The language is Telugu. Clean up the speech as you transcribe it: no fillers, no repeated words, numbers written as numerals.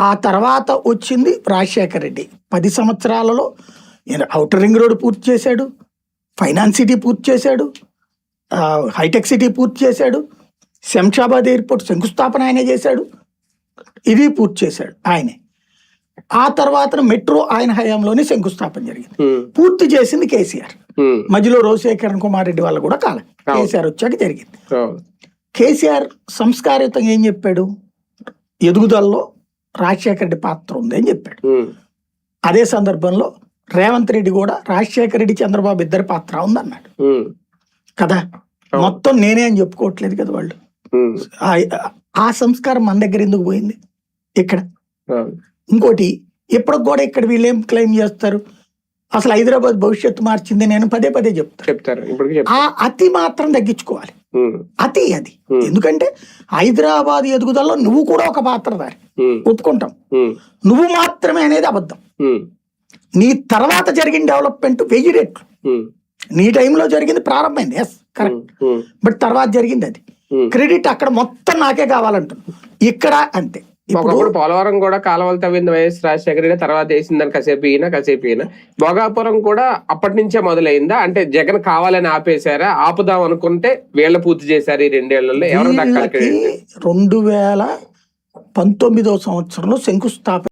ఆ తర్వాత వచ్చింది రాజశేఖర రెడ్డి. 10 సంవత్సరాలలో ఔటర్ రింగ్ రోడ్ పూర్తి చేశాడు, ఫైనాన్స్ సిటీ పూర్తి చేశాడు, హైటెక్ సిటీ పూర్తి చేశాడు, శంషాబాద్ ఎయిర్పోర్ట్ శంకుస్థాపన ఆయనే చేశాడు, ఇది పూర్తి చేశాడు ఆయనే. ఆ తర్వాత మెట్రో ఆయన హయాంలోనే శంకుస్థాపన జరిగింది. పూర్తి చేసింది కేసీఆర్. మధ్యలో రోశేఖరన్ కుమార్ రెడ్డి వల్ల కూడా కాలం కేసీఆర్ వచ్చాక జరిగింది. కేసీఆర్ సంస్కారితంగా ఏం చెప్పాడు, ఎదుగుదలలో రాజశేఖర రెడ్డి పాత్ర ఉంది అని చెప్పాడు. అదే సందర్భంలో రేవంత్ రెడ్డి కూడా రాజశేఖర రెడ్డి చంద్రబాబు ఇద్దరి పాత్ర ఉంది అన్నాడు కదా. మొత్తం నేనే అని చెప్పుకోవట్లేదు కదా వాళ్ళు. ఆ సంస్కారం మన దగ్గర ఎందుకు పోయింది ఇక్కడ? ఇంకోటి, ఇప్పటికి కూడా ఇక్కడ వీళ్ళు ఏం క్లెయిమ్ చేస్తారు, అసలు హైదరాబాద్ భవిష్యత్తు మార్చింది నేను పదే పదే చెప్తారు. ఆ అతి మాత్రం తగ్గించుకోవాలి. అతి అది ఎందుకంటే హైదరాబాద్ ఎదుగుదలలో నువ్వు కూడా ఒక పాత్రధారి, ఒప్పుకుంటాం. నువ్వు మాత్రమే అనేది అబద్ధం. నీ తర్వాత జరిగిన డెవలప్మెంట్ 1000 రెట్లు. నీ టైంలో జరిగింది ప్రారంభమైంది, ఎస్ కరెక్ట్, బట్ తర్వాత జరిగింది అది క్రెడిట్ అక్కడ మొత్తం నాకే కావాలంటున్నా. ఇక్కడ అంతే. ఇప్పుడు పోలవరం కూడా కాలువలు తవ్వింది వైఎస్ రాజశేఖర రెడ్డి, తర్వాత వేసిందని కాసేపు ఈయన. భోగాపురం కూడా అప్పటి నుంచే మొదలైందా? అంటే జగన్ కావాలని ఆపేశారా? ఆపుదాం అనుకుంటే వీళ్ళ పూర్తి చేశారు ఈ 2 ఏళ్లలో. ఎవరు 2019 సంవత్సరంలో శంకుస్థాపన